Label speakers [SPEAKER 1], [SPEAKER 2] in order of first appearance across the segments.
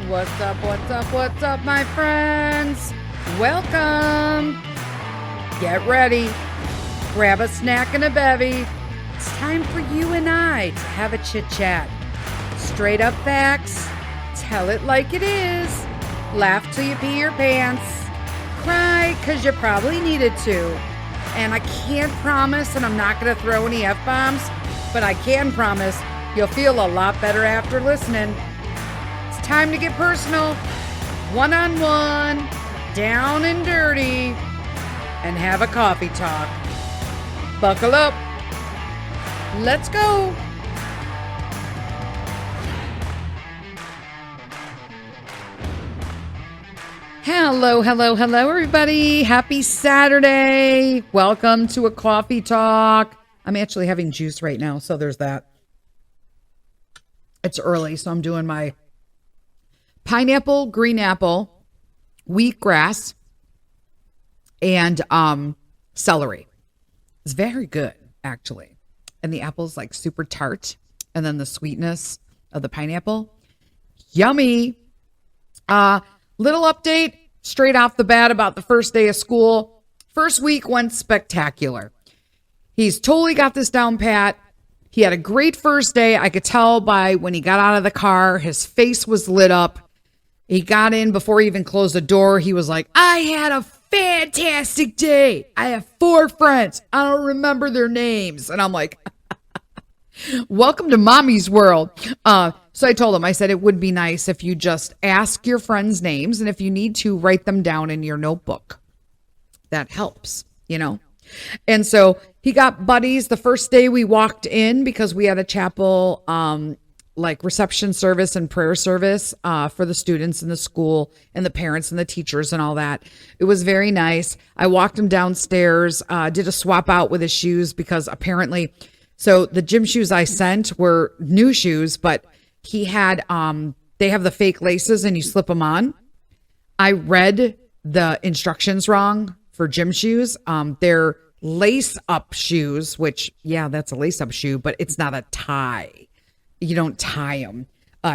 [SPEAKER 1] What's up, what's up, what's up, my friends? Welcome. Get ready. Grab a snack and a bevy. It's time for you and I to have a chit-chat. Straight up facts. Tell it like it is. Laugh till you pee your pants. Cry because you probably needed to. And I can't promise, and I'm not going to throw any F-bombs, but I can promise you'll feel a lot better after listening. It's time to get personal, one-on-one, down and dirty, and have a coffee talk. Buckle up. Let's go. Hello, hello, hello, everybody. Happy Saturday. Welcome to a coffee talk. I'm actually having juice right now, so there's that. It's early, so I'm doing my pineapple, green apple, wheatgrass, and celery. It's very good, actually. And the apple's like super tart. And then the sweetness of the pineapple. Yummy. Little update straight off the bat about the first day of school. First week went spectacular. He's totally got this down pat. He had a great first day. I could tell by when he got out of the car, his face was lit up. He got in before he even closed the door. He was like, I had a fantastic day. I have 4 friends. I don't remember their names. And I'm like, welcome to mommy's world. So I told him, I said, it would be nice if you just ask your friends' names. And if you need to, write them down in your notebook. That helps, you know. And so he got buddies the first day we walked in because we had a chapel, like reception service and prayer service for the students in the school and the parents and the teachers and all that. It was very nice. I walked him downstairs, did a swap out with his shoes because apparently, so the gym shoes I sent were new shoes, but he had, they have the fake laces and you slip them on. I read the instructions wrong for gym shoes. They're lace up shoes, which, yeah, that's a lace up shoe, but it's not a tie. You don't tie them.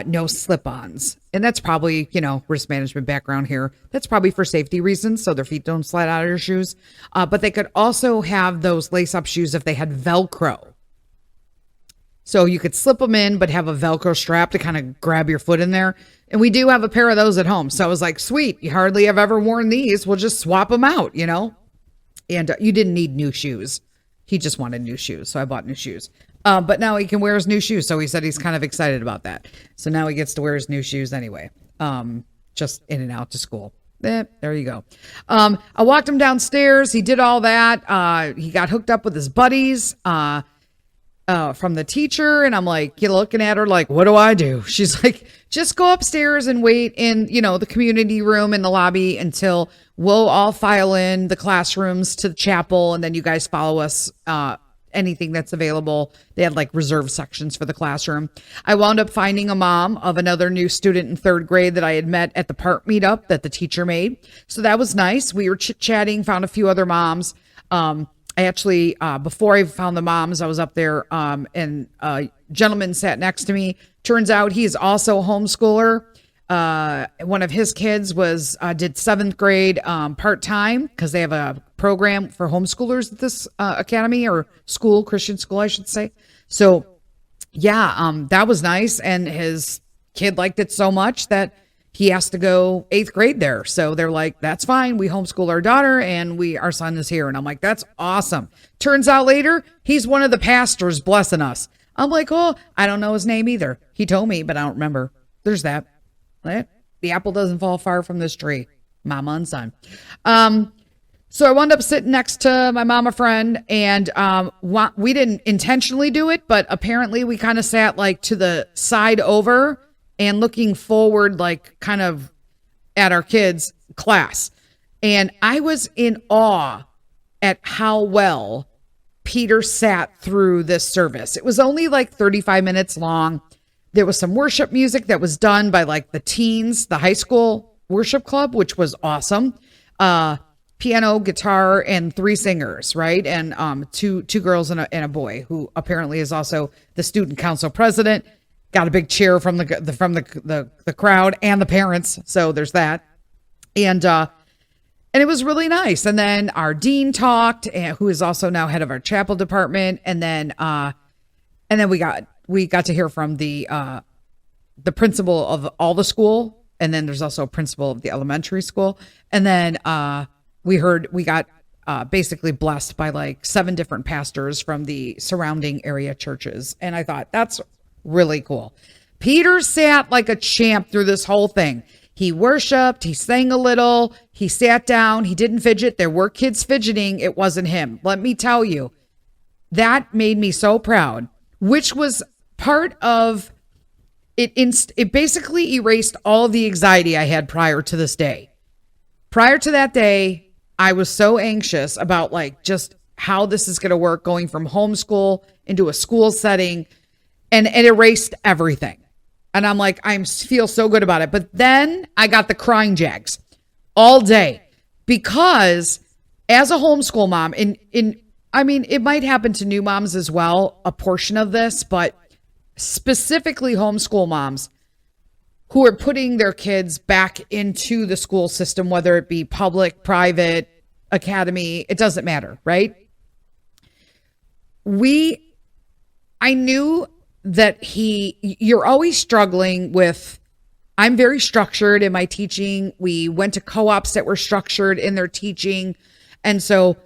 [SPEAKER 1] No slip-ons. And that's probably, you know, risk management background here. That's probably for safety reasons, so their feet don't slide out of your shoes. But they could also have those lace-up shoes if they had Velcro. So you could slip them in, but have a Velcro strap to kind of grab your foot in there. And we do have a pair of those at home. So I was like, sweet, you hardly have ever worn these. We'll just swap them out, you know? And you didn't need new shoes. He just wanted new shoes. So I bought new shoes. But now he can wear his new shoes. So he said he's kind of excited about that. So now he gets to wear his new shoes anyway. Just in and out to school. There you go. I walked him downstairs. He did all that. He got hooked up with his buddies from the teacher. And I'm like, you're looking at her like, what do I do? She's like, just go upstairs and wait in, you know, the community room in the lobby until we'll all file in the classrooms to the chapel. And then you guys follow us, anything that's available. They had like reserved sections for the classroom. I wound up finding a mom of another new student in 3rd grade that I had met at the park meetup that the teacher made. So that was nice. We were chit-chatting, found a few other moms. I actually, before I found the moms, I was up there, and a gentleman sat next to me. Turns out he's also a homeschooler. One of his kids did 7th grade, part-time because they have a program for homeschoolers at this, academy or school, Christian school, I should say. So yeah, that was nice. And his kid liked it so much that he has to go 8th grade there. So they're like, that's fine. We homeschool our daughter and our son is here. And I'm like, that's awesome. Turns out later, he's one of the pastors blessing us. I'm like, oh, I don't know his name either. He told me, but I don't remember. There's that. The apple doesn't fall far from this tree. Mama and son. So I wound up sitting next to my mama friend and we didn't intentionally do it, but apparently we kind of sat like to the side over and looking forward, like kind of at our kids' class. And I was in awe at how well Peter sat through this service. It was only like 35 minutes long. There was some worship music that was done by like the teens, the high school worship club, which was awesome. Piano, guitar, and 3 singers, right? And two girls and a boy who apparently is also the student council president. got a big cheer from the crowd and the parents. So there's that. And it was really nice. And then our dean talked, who is also now head of our chapel department. And then we got to hear from the principal of all the school. And then there's also a principal of the elementary school. And then we got basically blessed by like 7 different pastors from the surrounding area churches. And I thought that's really cool. Peter sat like a champ through this whole thing. He worshiped, he sang a little, he sat down, he didn't fidget. There were kids fidgeting. It wasn't him. Let me tell you, that made me so proud, which was part of it. It basically erased all of the anxiety I had prior to this day. Prior to that day, I was so anxious about like just how this is going to work, going from homeschool into a school setting, and it erased everything. And I'm like, I feel so good about it. But then I got the crying jags all day because as a homeschool mom, I mean, it might happen to new moms as well, a portion of this, but specifically homeschool moms who are putting their kids back into the school system, whether it be public, private, academy, it doesn't matter, right? I knew that you're always struggling with, I'm very structured in my teaching. We went to co-ops that were structured in their teaching. And so,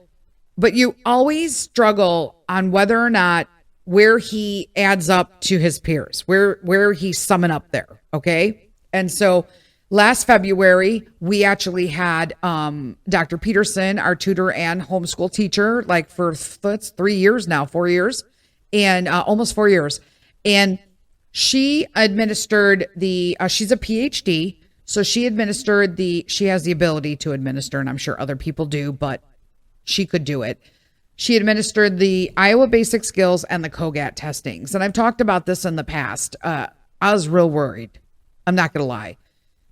[SPEAKER 1] but you always struggle on whether or not where he adds up to his peers, where he's summing up there. Okay. And so last February, we actually had Dr. Peterson, our tutor and homeschool teacher, like for 3 years now, 4 years, and almost 4 years. And she administered she's a PhD. So she has the ability to administer, and I'm sure other people do, but she could do it. She administered the Iowa Basic Skills and the COGAT testings. And I've talked about this in the past. I was real worried. I'm not going to lie,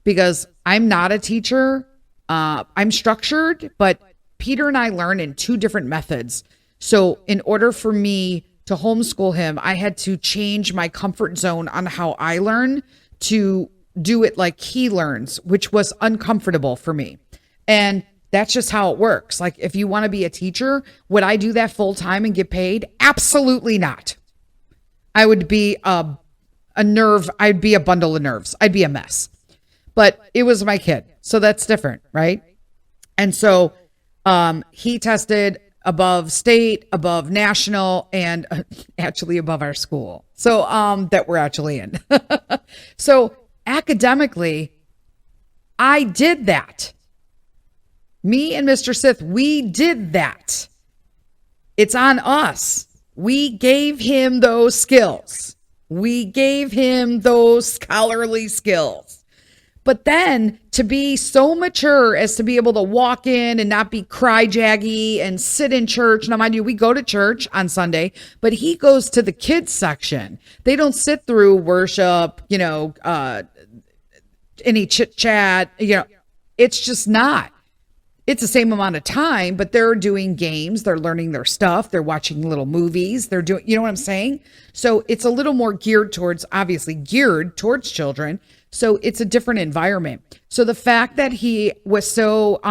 [SPEAKER 1] because I'm not a teacher. I'm structured, but Peter and I learn in 2 different methods. So in order for me to homeschool him, I had to change my comfort zone on how I learn to do it like he learns, which was uncomfortable for me. And that's just how it works. Like, if you want to be a teacher, would I do that full time and get paid? Absolutely not. I would be a nerve. I'd be a bundle of nerves. I'd be a mess. But it was my kid. So that's different, right? And so he tested above state, above national, and actually above our school. So that we're actually in. So academically, I did that. Me and Mr. Sith, we did that. It's on us. We gave him those skills. We gave him those scholarly skills. But then to be so mature as to be able to walk in and not be cry-jaggy and sit in church. Now, mind you, we go to church on Sunday, but he goes to the kids section. They don't sit through worship, any chit-chat. It's just not. It's the same amount of time, but they're doing games. They're learning their stuff. They're watching little movies. They're doing, you know what I'm saying? So it's a little more geared towards children. So it's a different environment. So the fact that he was so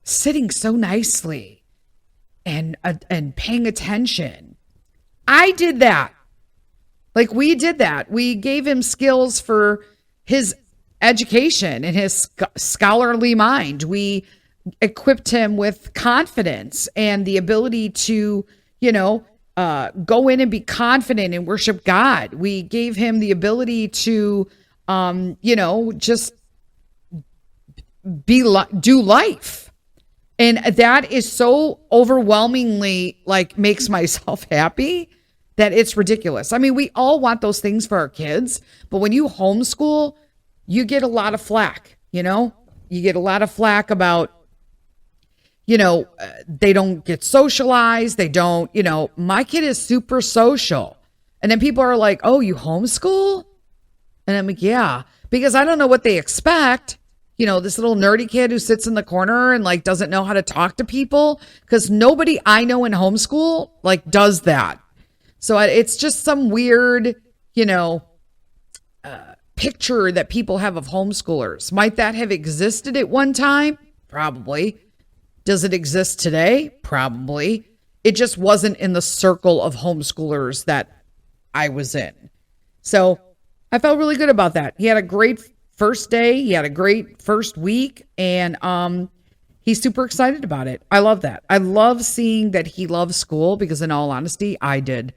[SPEAKER 1] sitting so nicely and paying attention, I did that. Like, we did that. We gave him skills for his education and his scholarly mind. We equipped him with confidence and the ability to, go in and be confident and worship God. We gave him the ability to, just do life. And that is so overwhelmingly makes myself happy that it's ridiculous. I mean, we all want those things for our kids, but when you homeschool, you get a lot of flack, you get a lot of flack about, they don't get socialized. They don't, my kid is super social. And then people are like, oh, you homeschool? And I'm like, yeah, because I don't know what they expect. This little nerdy kid who sits in the corner and doesn't know how to talk to people, because nobody I know in homeschool does that. So it's just some weird you know, picture that people have of homeschoolers. Might that have existed at one time? Probably. Does it exist today? Probably. It just wasn't in the circle of homeschoolers that I was in. So I felt really good about that. He had a great first day. He had a great first week, and he's super excited about it. I love that. I love seeing that he loves school, because in all honesty, I did.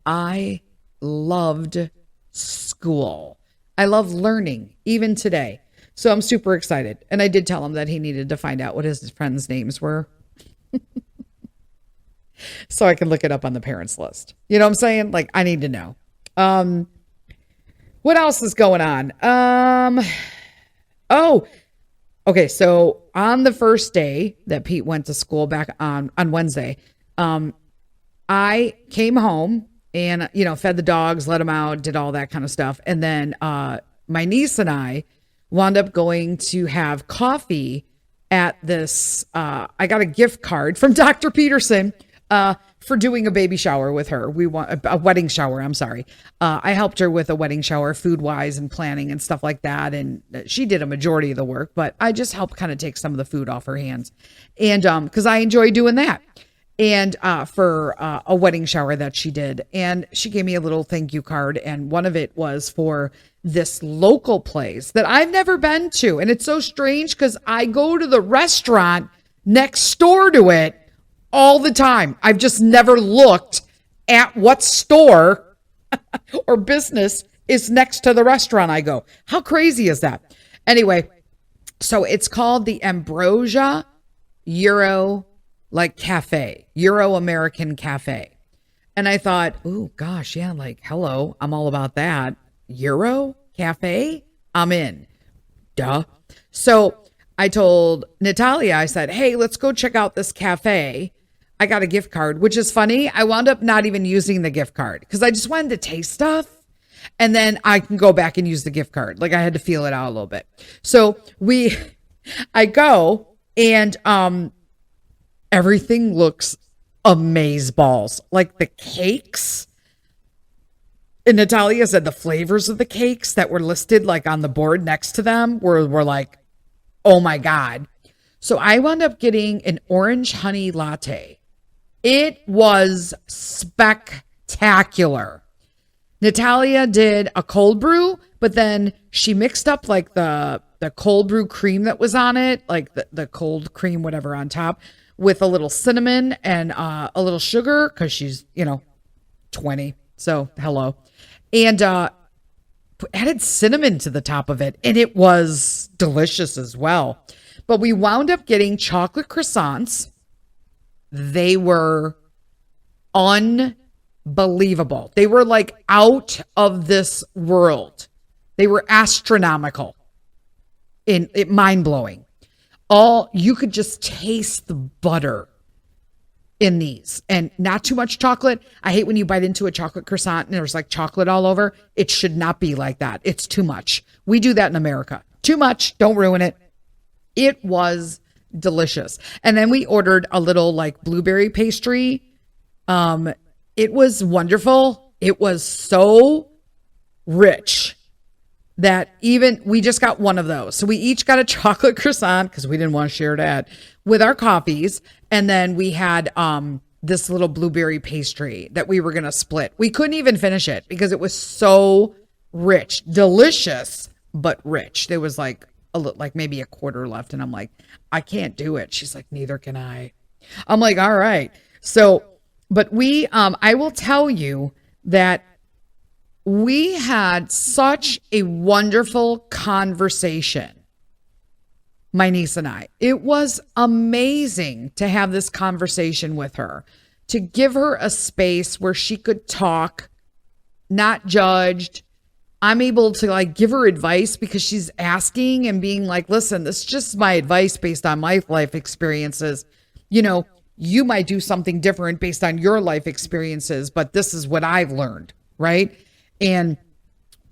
[SPEAKER 1] I loved school. I love learning, even today. So I'm super excited. And I did tell him that he needed to find out what his friends' names were so I can look it up on the parents list. You know what I'm saying? Like, I need to know. What else is going on? Oh, okay. So on the first day that Pete went to school back on Wednesday, I came home and, fed the dogs, let them out, did all that kind of stuff. And then my niece and I wound up going to have coffee at this. I got a gift card from Dr. Peterson for doing a baby shower with her. We want a wedding shower. I'm sorry. I helped her with a wedding shower, food wise and planning and stuff like that. And she did a majority of the work, but I just helped kind of take some of the food off her hands. And because I enjoy doing that. And for a wedding shower that she did. And she gave me a little thank you card. And one of it was for this local place that I've never been to. And it's so strange because I go to the restaurant next door to it all the time. I've just never looked at what store or business is next to the restaurant I go. How crazy is that? Anyway, so it's called the Ambrosia Euro Cafe, Euro-American Cafe. And I thought, oh gosh, yeah, hello, I'm all about that. Euro Cafe? I'm in. Duh. So I told Natalia, I said, hey, let's go check out this cafe. I got a gift card, which is funny. I wound up not even using the gift card because I just wanted to taste stuff. And then I can go back and use the gift card. I had to feel it out a little bit. So I go and, everything looks amazeballs. The cakes. And Natalia said the flavors of the cakes that were listed on the board next to them were like, oh my God. So I wound up getting an orange honey latte. It was spectacular. Natalia did a cold brew, but then she mixed up the cold brew cream that was on it, the cold cream, whatever on top, with a little cinnamon and a little sugar because she's, 20. So hello. And added cinnamon to the top of it. And it was delicious as well. But we wound up getting chocolate croissants. They were unbelievable. They were out of this world. They were astronomical. Mind-blowing. You could just taste the butter in these, and not too much chocolate. I hate when you bite into a chocolate croissant and there's chocolate all over. It should not be like that. It's too much. We do that in America. Too much. Don't ruin it. It was delicious. And then we ordered a little blueberry pastry. It was wonderful. It was so rich that we just got one of those. So we each got a chocolate croissant because we didn't want to share that with our coffees. And then we had this little blueberry pastry that we were going to split. We couldn't even finish it because it was so rich, delicious, but rich. There was maybe a quarter left. And I'm like, I can't do it. She's like, neither can I. I'm like, all right. So, but I will tell you that we had such a wonderful conversation, my niece and I. It was amazing to have this conversation with her, to give her a space where she could talk, not judged. I'm able to give her advice because she's asking and being like, listen, this is just my advice based on my life experiences. You might do something different based on your life experiences, but this is what I've learned, right? And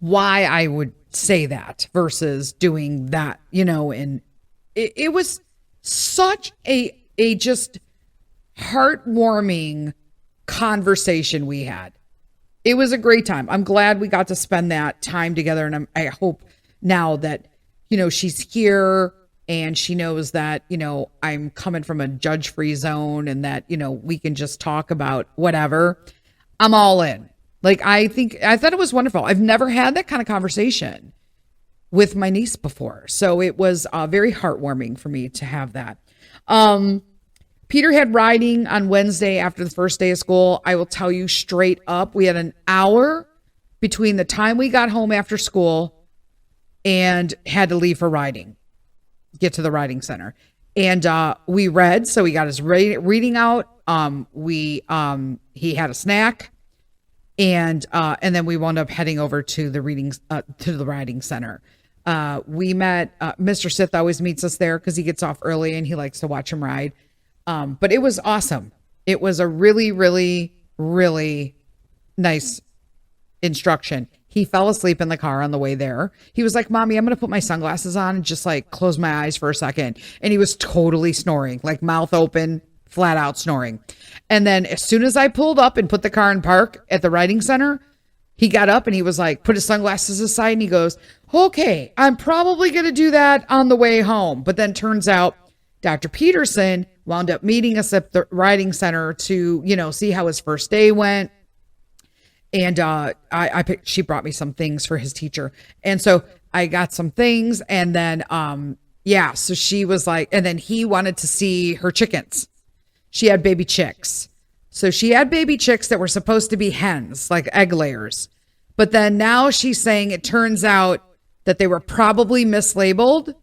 [SPEAKER 1] why I would say that versus doing that, and it was such a just heartwarming conversation we had. it was a great time. I'm glad we got to spend that time together. And I hope now that, she's here and she knows that, I'm coming from a judge-free zone and that, we can just talk about whatever. I'm all in. Like, I thought it was wonderful. I've never had that kind of conversation with my niece before. So it was very heartwarming for me to have that. Peter had riding on Wednesday after the first day of school. I will tell you straight up, we had an hour between the time we got home after school and had to leave for riding, get to the riding center. And we read, so he got his reading out. He had a snack, and then we wound up heading over to the riding center. We met Mr. Sith always meets us there because he gets off early and he likes to watch him ride. But it was awesome. It was a really, really, really nice instruction. He fell asleep in the car on the way there. He was like, Mommy, I'm going to put my sunglasses on and just like close my eyes for a second. And he was totally snoring, like mouth open, flat out snoring. And then as soon as I pulled up and put the car in park at the riding center, he got up and he was like, put his sunglasses aside and he goes, okay, I'm probably going to do that on the way home. But then turns out Dr. Peterson wound up meeting us at the riding center to, see how his first day went. And she brought me some things for his teacher. And so I got some things. And then, so she was like, and then he wanted to see her chickens. She had baby chicks. So she had baby chicks that were supposed to be hens, like egg layers. But then now she's saying it turns out that they were probably mislabeled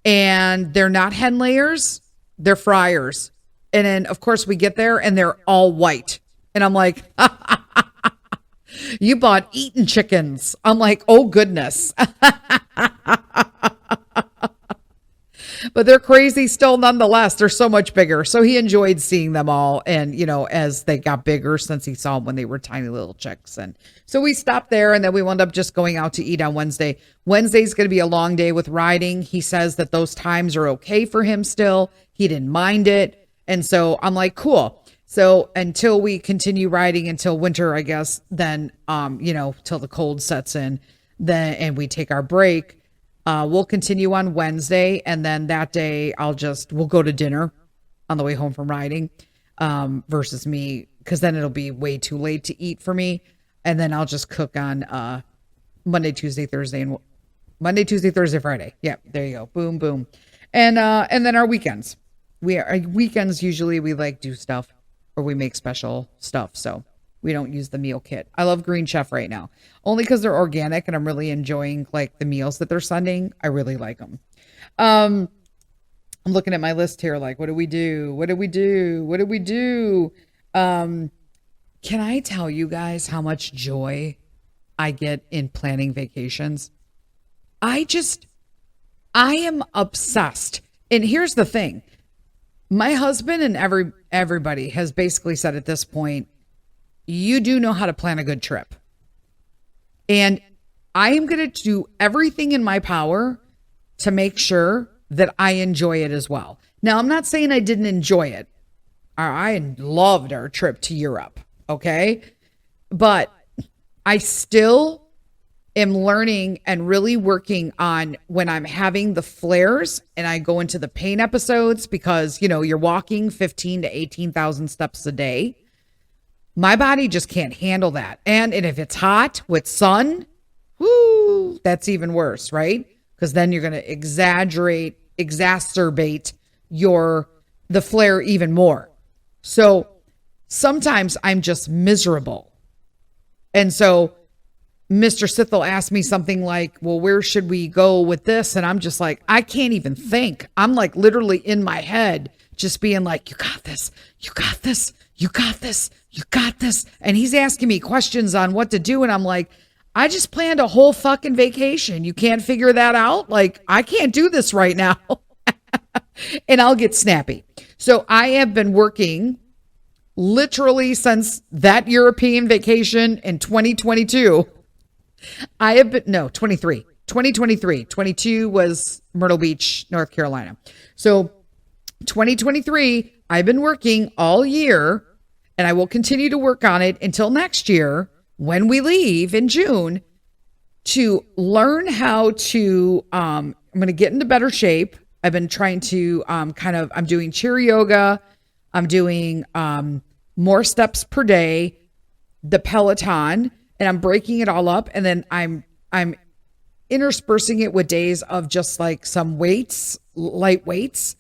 [SPEAKER 1] and they're not hen layers, they're fryers. And then, of course, we get there and they're all white. And I'm like, you bought eaten chickens. I'm like, oh, goodness. But they're crazy still nonetheless. They're so much bigger. So he enjoyed seeing them all. And, as they got bigger since he saw them when they were tiny little chicks. And so we stopped there and then we wound up just going out to eat on Wednesday. Wednesday's going to be a long day with riding. He says that those times are okay for him still. He didn't mind it. And so I'm like, cool. So until we continue riding until winter, I guess, then, till the cold sets in, and we take our break. We'll continue on Wednesday, and then that day we'll go to dinner on the way home from riding, versus me, because then it'll be way too late to eat for me. And then I'll just cook on Monday, Tuesday, Thursday, Friday. Yeah, there you go. Boom, boom. And then our weekends. Usually we like do stuff or we make special stuff. So we don't use the meal kit. I love Green Chef right now, only because they're organic and I'm really enjoying like the meals that they're sending. I really like them. I'm looking at my list here. Like, what do we do? Can I tell you guys how much joy I get in planning vacations? I am obsessed. And here's the thing. My husband and everybody has basically said at this point, you do know how to plan a good trip. And I am going to do everything in my power to make sure that I enjoy it as well. Now, I'm not saying I didn't enjoy it. I loved our trip to Europe. Okay. But I still am learning and really working on when I'm having the flares and I go into the pain episodes because, you're walking 15 to 18,000 steps a day. My body just can't handle that. And if it's hot with sun, whoo, that's even worse, right? Because then you're going to exacerbate the flare even more. So sometimes I'm just miserable. And so Mr. Sith will ask me something like, well, where should we go with this? And I'm just like, I can't even think. I'm like literally in my head, just being like, you got this, you got this, you got this, you got this. And he's asking me questions on what to do. And I'm like, I just planned a whole fucking vacation. You can't figure that out? Like, I can't do this right now. And I'll get snappy. So I have been working literally since that European vacation in 2022. 2023. 22 was Myrtle Beach, North Carolina. So 2023, I've been working all year and I will continue to work on it until next year when we leave in June to learn how to, I'm going to get into better shape. I've been trying to I'm doing chair yoga. I'm doing more steps per day, the Peloton, and I'm breaking it all up. And then I'm interspersing it with days of just like some weights, light weights,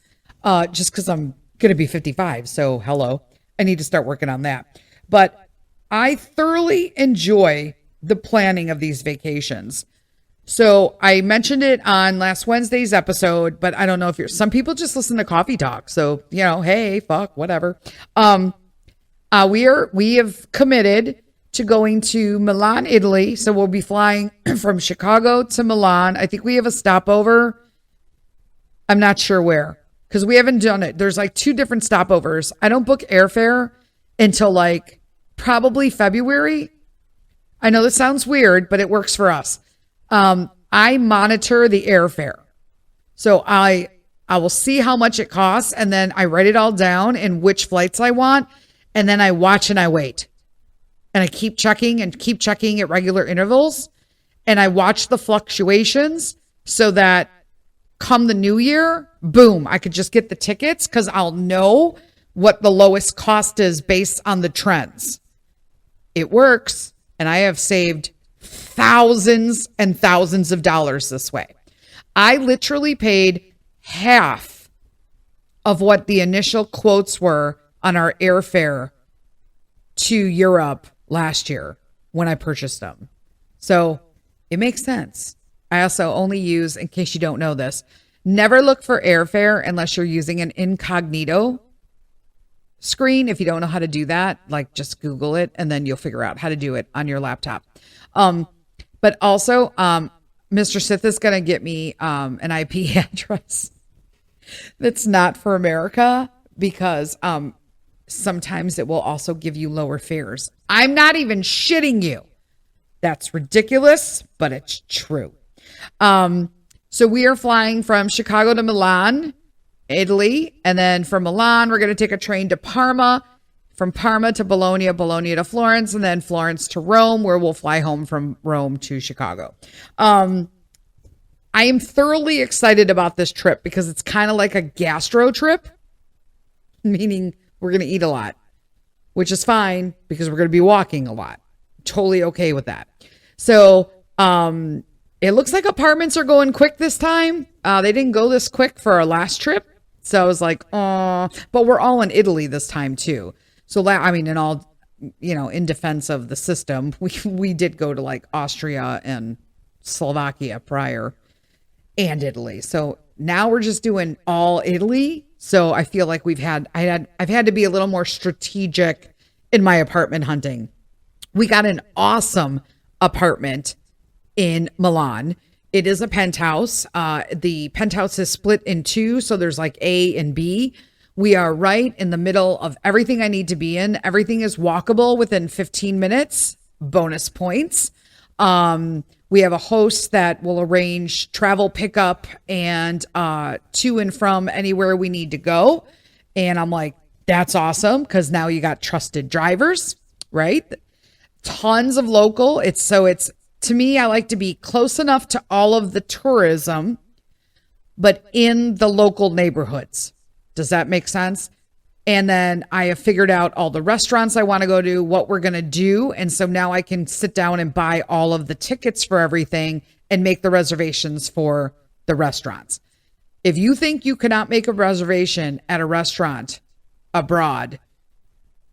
[SPEAKER 1] just because I'm going to be 55. So hello, I need to start working on that. But I thoroughly enjoy the planning of these vacations. So I mentioned it on last Wednesday's episode, but I don't know if some people just listen to coffee talk. So, hey, fuck, whatever. We have committed to going to Milan, Italy. So we'll be flying from Chicago to Milan. I think we have a stopover. I'm not sure where, because we haven't done it. There's like 2 different stopovers. I don't book airfare until like probably February. I know this sounds weird, but it works for us. I monitor the airfare. So I will see how much it costs, and then I write it all down and which flights I want. And then I watch and I wait. And I keep checking at regular intervals. And I watch the fluctuations so that come the new year, boom, I could just get the tickets because I'll know what the lowest cost is based on the trends. It works. And I have saved thousands and thousands of dollars this way. I literally paid half of what the initial quotes were on our airfare to Europe last year when I purchased them. So it makes sense. I also only use, in case you don't know this, never look for airfare unless you're using an incognito screen. If you don't know how to do that, like just Google it and then you'll figure out how to do it on your laptop. But also, Mr. Sith is going to get me an IP address that's not for America because sometimes it will also give you lower fares. I'm not even shitting you. That's ridiculous, but it's true. So we are flying from Chicago to Milan, Italy. And then from Milan, we're going to take a train to Parma, from Parma to Bologna, Bologna to Florence, and then Florence to Rome, where we'll fly home from Rome to Chicago. I am thoroughly excited about this trip because it's kind of like a gastro trip, meaning we're going to eat a lot, which is fine because we're going to be walking a lot. Totally okay with that. So it looks like apartments are going quick this time. They didn't go this quick for our last trip. So I was like, oh, but we're all in Italy this time too. So, I mean, in all, in defense of the system, we did go to like Austria and Slovakia prior and Italy. So now we're just doing all Italy. So I feel like I've had to be a little more strategic in my apartment hunting. We got an awesome apartment in Milan. It is a penthouse. The penthouse is split in 2. So there's like A and B. We are right in the middle of everything I need to be in. Everything is walkable within 15 minutes. Bonus points. We have a host that will arrange travel pickup and to and from anywhere we need to go. And I'm like, that's awesome because now you got trusted drivers, right? Tons of local. To me, I like to be close enough to all of the tourism, but in the local neighborhoods. Does that make sense? And then I have figured out all the restaurants I want to go to, what we're going to do. And so now I can sit down and buy all of the tickets for everything and make the reservations for the restaurants. If you think you cannot make a reservation at a restaurant abroad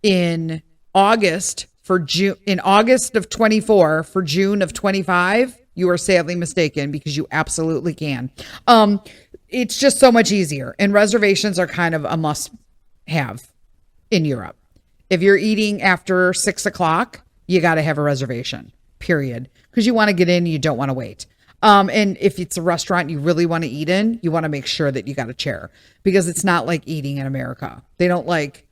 [SPEAKER 1] in August of 24 for June of 25, you are sadly mistaken because you absolutely can. It's just so much easier. And reservations are kind of a must have in Europe. If you're eating after 6 o'clock, you got to have a reservation, period. Because you want to get in, you don't want to wait. And if it's a restaurant you really want to eat in, you want to make sure that you got a chair because it's not like eating in America. They don't like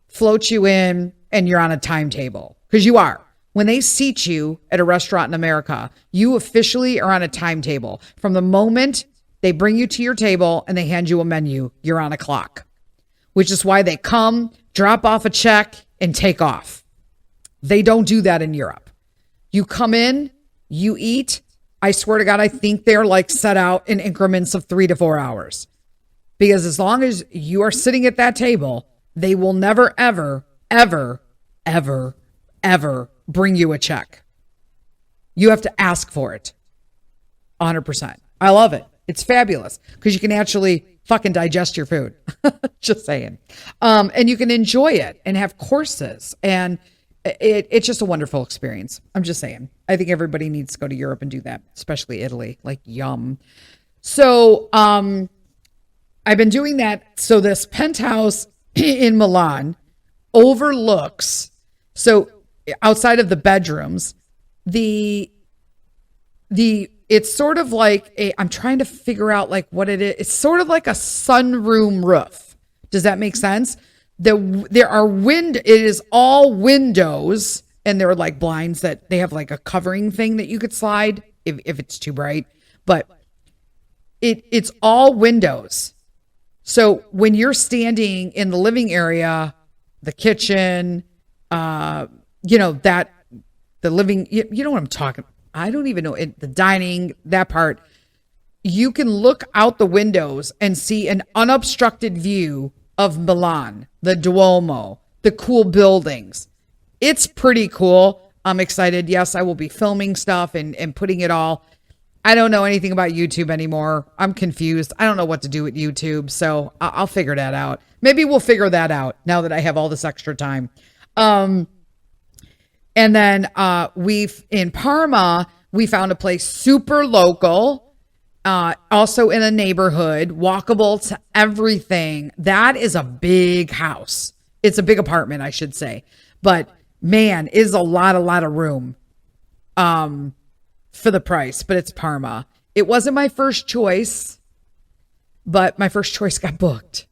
[SPEAKER 1] float you in and you're on a timetable because you are. When they seat you at a restaurant in America, you officially are on a timetable. From the moment they bring you to your table and they hand you a menu, you're on a clock, which is why they come, drop off a check, and take off. They don't do that in Europe. You come in, you eat. I swear to God, I think they're like set out in increments of 3 to 4 hours. Because as long as you are sitting at that table, they will never, ever, ever, ever, ever bring you a check. You have to ask for it. 100%. I love it. It's fabulous because you can actually fucking digest your food. Just saying. And you can enjoy it and have courses. And it's just a wonderful experience. I'm just saying. I think everybody needs to go to Europe and do that, especially Italy. Like, yum. So I've been doing that. So this penthouse in Milan overlooks, so outside of the bedrooms, it's sort of like I'm trying to figure out like what it is. It's sort of like a sunroom roof. Does that make sense? It is all windows, and there are like blinds that they have like a covering thing that you could slide if it's too bright, but it's all windows. So when you're standing in the living area, the kitchen, the living, you know what I'm talking about. I don't even know the dining, that part. You can look out the windows and see an unobstructed view of Milan, the Duomo, the cool buildings. It's pretty cool. I'm excited. Yes, I will be filming stuff and putting it all. I don't know anything about YouTube anymore. I'm confused. I don't know what to do with YouTube. So I'll figure that out. Maybe we'll figure that out now that I have all this extra time. And then in Parma, we found a place super local, also in a neighborhood, walkable to everything. That is a big house. It's a big apartment, I should say. But man, is a lot of room for the price, but it's Parma. It wasn't my first choice, but my first choice got booked.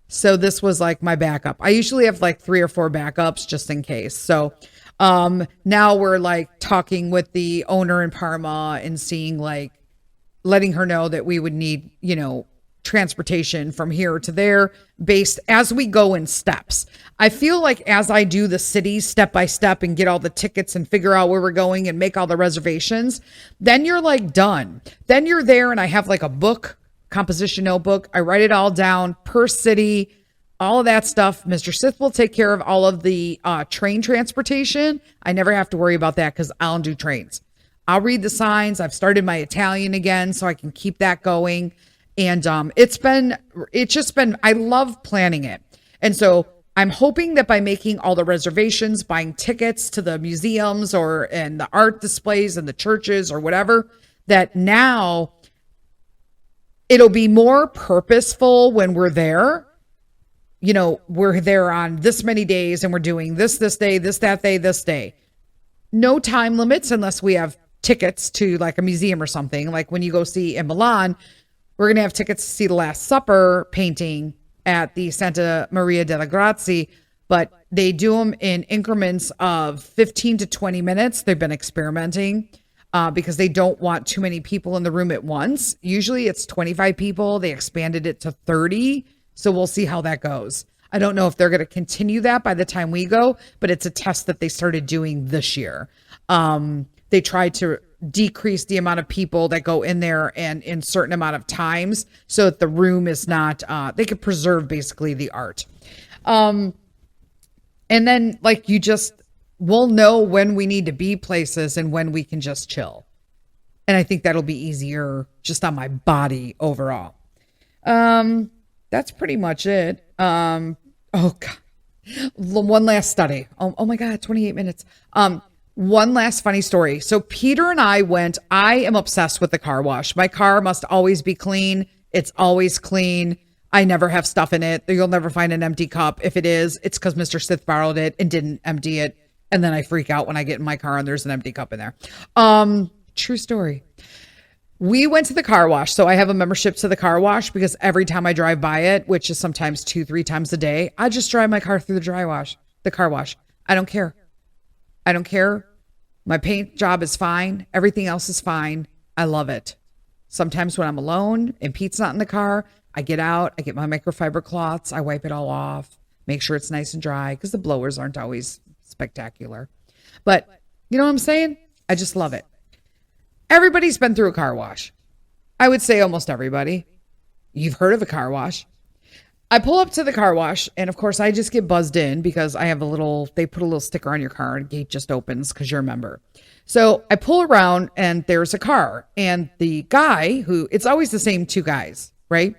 [SPEAKER 1] So this was like my backup. I usually have like 3 or 4 backups just in case. So now we're like talking with the owner in Parma and seeing like letting her know that we would need, transportation from here to there based as we go in steps. I feel like as I do the cities step by step and get all the tickets and figure out where we're going and make all the reservations, then you're like done. Then you're there and I have like a book, composition notebook. I write it all down per city, all of that stuff. Mr. Sith will take care of all of the train transportation. I never have to worry about that because I'll do trains. I'll read the signs. I've started my Italian again so I can keep that going. And it's just been, I love planning it. And so I'm hoping that by making all the reservations, buying tickets to the museums and the art displays and the churches or whatever, that now it'll be more purposeful when we're there. We're there on this many days and we're doing this day, that day, this day. No time limits unless we have tickets to like a museum or something. Like when you go see in Milan, we're going to have tickets to see the Last Supper painting at the Santa Maria delle Grazie, but they do them in increments of 15 to 20 minutes. They've been experimenting because they don't want too many people in the room at once. Usually it's 25 people. They expanded it to 30. So we'll see how that goes. I don't know if they're going to continue that by the time we go, but it's a test that they started doing this year. They tried to decrease the amount of people that go in there and in certain amount of times so that the room is not, they could preserve basically the art. And then like we'll know when we need to be places and when we can just chill. And I think that'll be easier just on my body overall. That's pretty much it. Oh God. One last study. Oh my God, 28 minutes. One last funny story. So Peter and I am obsessed with the car wash. My car must always be clean. It's always clean. I never have stuff in it. You'll never find an empty cup. If it is, it's because Mr. Sith borrowed it and didn't empty it. And then I freak out when I get in my car and there's an empty cup in there. True story. We went to the car wash. So I have a membership to the car wash because every time I drive by it, which is sometimes 2-3 times a day, I just drive my car through the car wash. I don't care. My paint job is fine. Everything else is fine. I love it. Sometimes when I'm alone and Pete's not in the car, I get out, I get my microfiber cloths, I wipe it all off, make sure it's nice and dry because the blowers aren't always spectacular. But you know what I'm saying? I just love it. Everybody's been through a car wash. I would say almost everybody. You've heard of a car wash. I pull up to the car wash, and of course I just get buzzed in because I have they put a little sticker on your car and gate just opens because you're a member. So I pull around and there's a car, and the guy it's always the same two guys, right?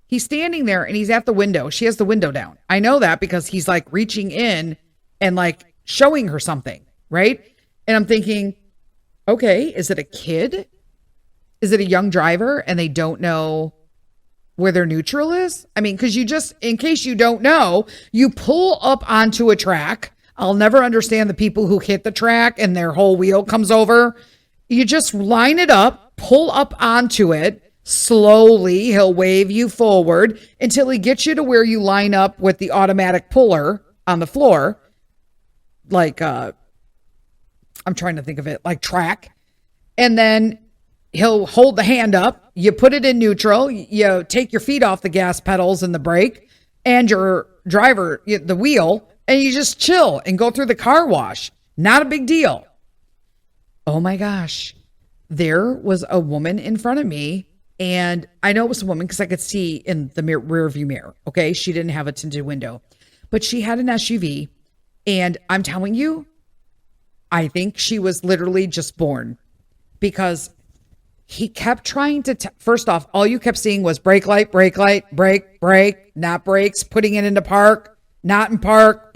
[SPEAKER 1] He's standing there and he's at the window. She has the window down. I know that because he's like reaching in and like showing her something, right? And I'm thinking, okay, is it a kid? Is it a young driver and they don't know where their neutral is? I mean, because in case you don't know, you pull up onto a track. I'll never understand the people who hit the track and their whole wheel comes over. You just line it up, pull up onto it. Slowly, he'll wave you forward until he gets you to where you line up with the automatic puller on the floor. Like, I'm trying to think of it, like track. And then he'll hold the hand up. You put it in neutral. You take your feet off the gas pedals and the brake and your driver, the wheel, and you just chill and go through the car wash. Not a big deal. Oh my gosh. There was a woman in front of me, and I know it was a woman because I could see in the rear view mirror. Okay. She didn't have a tinted window, but she had an SUV, and I'm telling you, I think she was literally just born because he kept trying to, first off, all you kept seeing was brake light, brake, not brakes, putting it into park, not in park,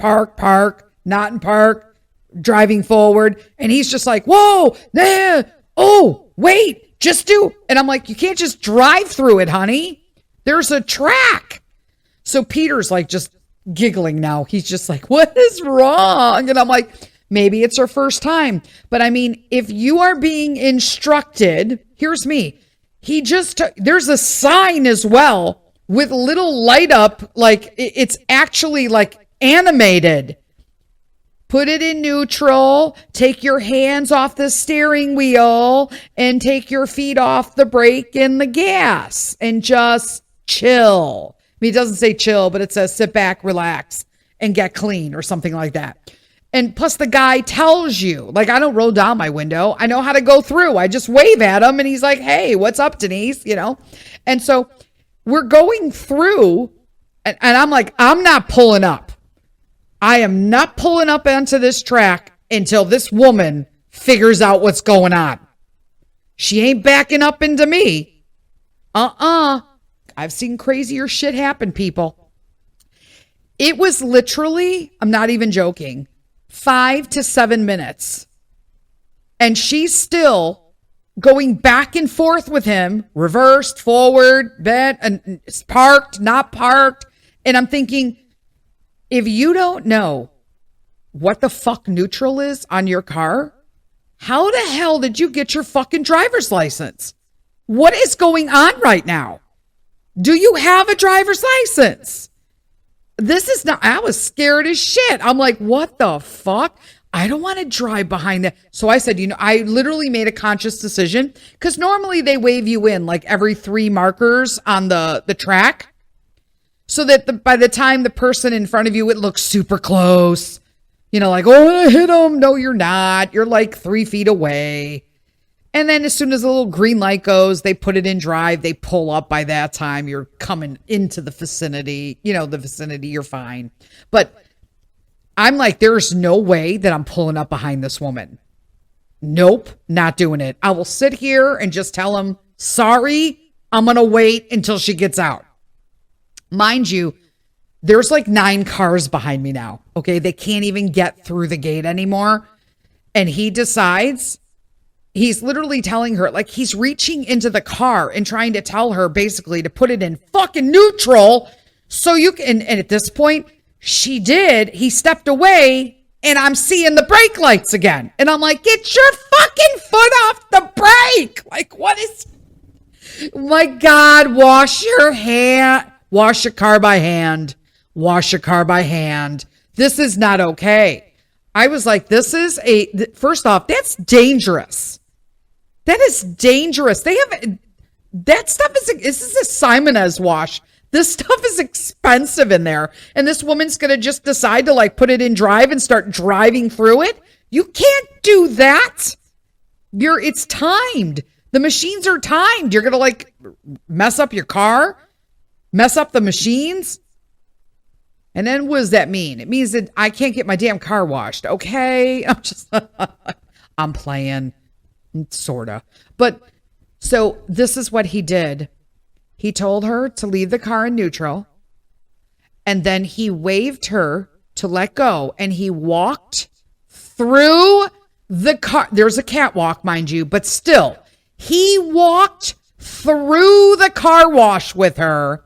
[SPEAKER 1] not in park, driving forward. And he's just like, whoa, nah, oh, wait, just do. And I'm like, you can't just drive through it, honey. There's a track. So Peter's like just giggling now. He's just like, what is wrong? And I'm like, maybe it's her first time. But I mean, if you are being instructed, here's me. There's a sign as well with little light up. Like it's actually like animated. Put it in neutral, take your hands off the steering wheel and take your feet off the brake and the gas and just chill. I mean, it doesn't say chill, but it says sit back, relax, and get clean or something like that. And plus the guy tells you, like, I don't roll down my window. I know how to go through. I just wave at him and he's like, hey, what's up, Denise? You know? And so we're going through and I'm like, I'm not pulling up. I am not pulling up onto this track until this woman figures out what's going on. She ain't backing up into me. I've seen crazier shit happen, people. It was literally, I'm not even joking, 5 to 7 minutes. And she's still going back and forth with him, reversed, forward, bent, and parked, not parked. And I'm thinking, if you don't know what the fuck neutral is on your car, how the hell did you get your fucking driver's license? What is going on right now? Do you have a driver's license? This is not, I was scared as shit. I'm like, what the fuck? I don't want to drive behind that. So I said, I literally made a conscious decision because normally they wave you in like every 3 markers on the track. So that by the time the person in front of you, it looks super close. Like, oh, I hit him. No, you're not. You're like 3 feet away. And then as soon as the little green light goes, they put it in drive. They pull up. By that time, you're coming into the vicinity. You're fine. But I'm like, there's no way that I'm pulling up behind this woman. Nope, not doing it. I will sit here and just tell him, sorry, I'm going to wait until she gets out. Mind you, there's like 9 cars behind me now. Okay. They can't even get through the gate anymore. And he decides, he's literally telling her, like, he's reaching into the car and trying to tell her basically to put it in fucking neutral. So you can, and at this point she did, he stepped away and I'm seeing the brake lights again. And I'm like, get your fucking foot off the brake. Like, what is, my God, wash your car by hand. Wash your car by hand. This is not okay. I was like, first off, that's dangerous. That is dangerous. That stuff this is a Simonez wash. This stuff is expensive in there. And this woman's going to just decide to like put it in drive and start driving through it. You can't do that. It's timed. The machines are timed. You're going to like mess up your car, mess up the machines. And then what does that mean? It means that I can't get my damn car washed. Okay. I'm playing, sort of. But so this is what he did. He told her to leave the car in neutral. And then he waved her to let go. And he walked through the car. There's a catwalk, mind you, but still, he walked through the car wash with her.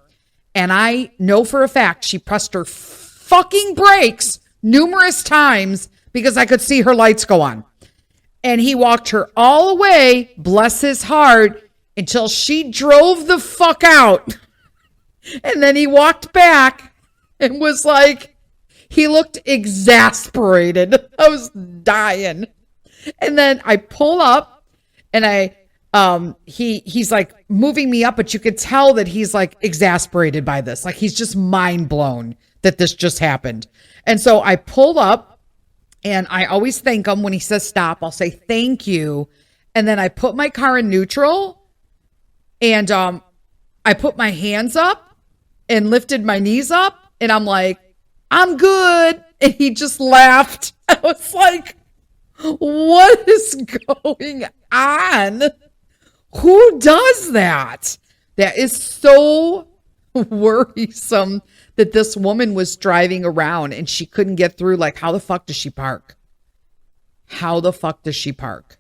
[SPEAKER 1] And I know for a fact she pressed her fucking brakes numerous times because I could see her lights go on. And he walked her all the way, bless his heart, until she drove the fuck out. And then he walked back and was like, he looked exasperated. I was dying. And then I pull up and he's like moving me up, but you could tell that he's like exasperated by this. Like he's just mind blown that this just happened. And so I pulled up and I always thank him when he says stop. I'll say thank you. And then I put my car in neutral and I put my hands up and lifted my knees up and I'm like, I'm good. And he just laughed. I was like, what is going on? Who does that? That is so worrisome that this woman was driving around and she couldn't get through. Like, how the fuck does she park? How the fuck does she park?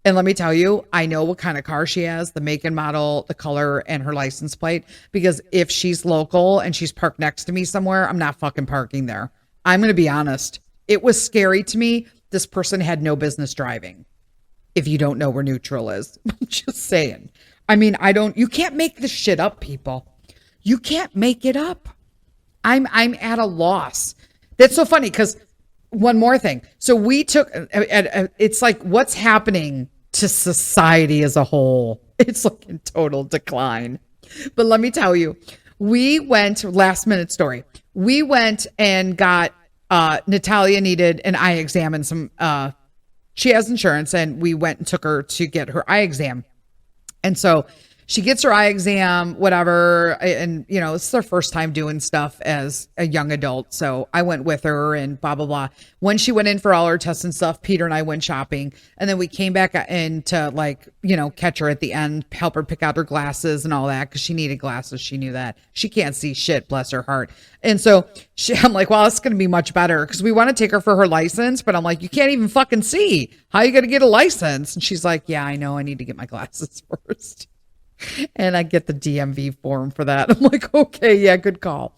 [SPEAKER 1] And let me tell you, I know what kind of car she has, the make and model, the color, and her license plate. Because if she's local and she's parked next to me somewhere, I'm not fucking parking there. I'm going to be honest. It was scary to me. This person had no business driving. If you don't know where neutral is. I'm just saying. I mean, you can't make this shit up, people. You can't make it up. I'm at a loss. That's so funny because one more thing. So we took, it's like what's happening to society as a whole. It's like in total decline. But let me tell you, we went, last minute story. We went and got, Natalia needed an eye exam and some, she has insurance and we went and took her to get her eye exam. And so she gets her eye exam, whatever. And, you know, it's their first time doing stuff as a young adult. So I went with her and blah, blah, blah. When she went in for all her tests and stuff, Peter and I went shopping. And then we came back in to like, you know, catch her at the end, help her pick out her glasses and all that. Cause she needed glasses. She knew that she can't see shit, bless her heart. And so I'm like, well, it's going to be much better because we want to take her for her license. But I'm like, you can't even fucking see. How are you going to get a license? And she's like, yeah, I know. I need to get my glasses first. And I get the DMV form for that. I'm like, okay, yeah, good call.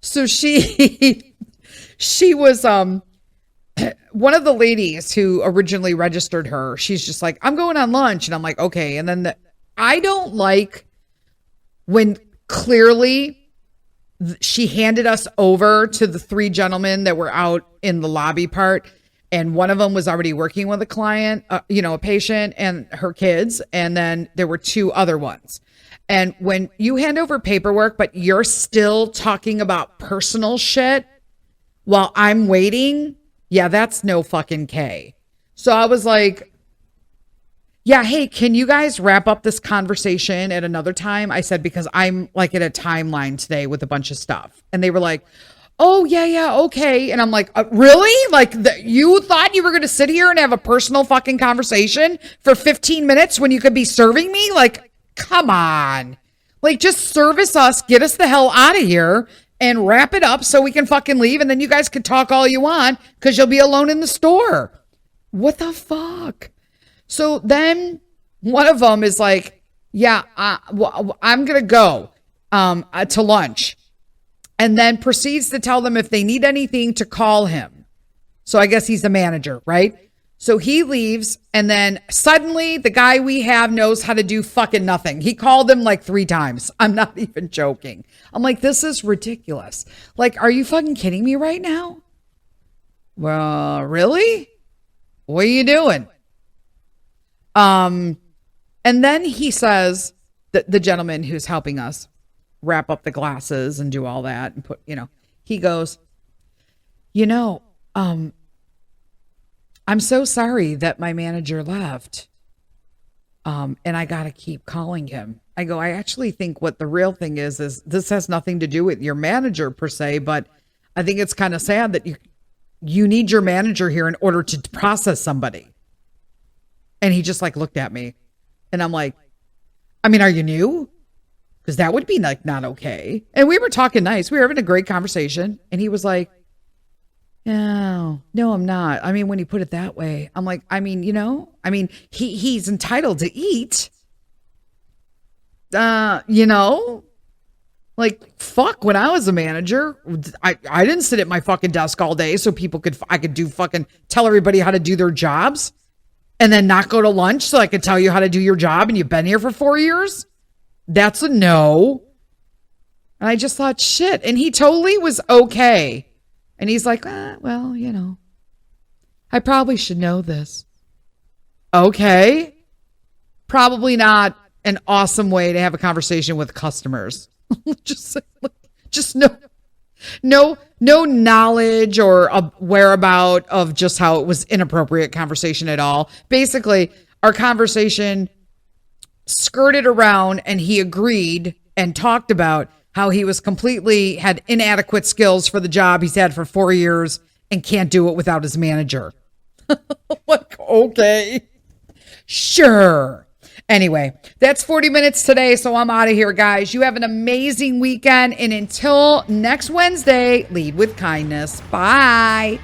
[SPEAKER 1] So she was, one of the ladies who originally registered her, she's just like, I'm going on lunch. And I'm like, okay. And then I don't like when clearly she handed us over to the three gentlemen that were out in the lobby part. And one of them was already working with a client, a patient and her kids. And then there were two other ones. And when you hand over paperwork, but you're still talking about personal shit while I'm waiting, yeah, that's no fucking K. So I was like, yeah, hey, can you guys wrap up this conversation at another time? I said, because I'm like at a timeline today with a bunch of stuff. And they were like, oh, yeah, okay. And I'm like, really? Like, you thought you were going to sit here and have a personal fucking conversation for 15 minutes when you could be serving me? Like, come on. Like, just service us, get us the hell out of here, and wrap it up so we can fucking leave. And then you guys can talk all you want because you'll be alone in the store. What the fuck? So then one of them is like, yeah, I'm going to go to lunch. And then proceeds to tell them if they need anything to call him. So I guess he's the manager, right? So he leaves and then suddenly the guy we have knows how to do fucking nothing. He called him like 3 times. I'm not even joking. I'm like, this is ridiculous. Like, are you fucking kidding me right now? Well, really? What are you doing? And then he says, the gentleman who's helping us wrap up the glasses and do all that and put, he goes, I'm I'm so sorry that my manager left. And I got to keep calling him. I go, I actually think what the real thing is this has nothing to do with your manager per se, but I think it's kind of sad that you need your manager here in order to process somebody. And he just like looked at me and I'm like, I mean, are you new? Because that would be like not okay. And we were talking nice. We were having a great conversation. And he was like, no, I'm not. I mean, when you put it that way, I'm like, I mean, he's entitled to eat. Like, fuck, when I was a manager, I didn't sit at my fucking desk all day so I could do fucking tell everybody how to do their jobs and then not go to lunch so I could tell you how to do your job and you've been here for 4 years. That's a no. And I just thought, shit. And he totally was okay. And he's like, well, I probably should know this. Okay. Probably not an awesome way to have a conversation with customers. just no knowledge or a whereabout of just how it was inappropriate conversation at all. Basically, our conversation skirted around and he agreed and talked about how he had inadequate skills for the job he's had for 4 years and can't do it without his manager. Like, okay, sure. Anyway, that's 40 minutes today, so I'm out of here, guys. You have an amazing weekend, and until next Wednesday, lead with kindness. Bye.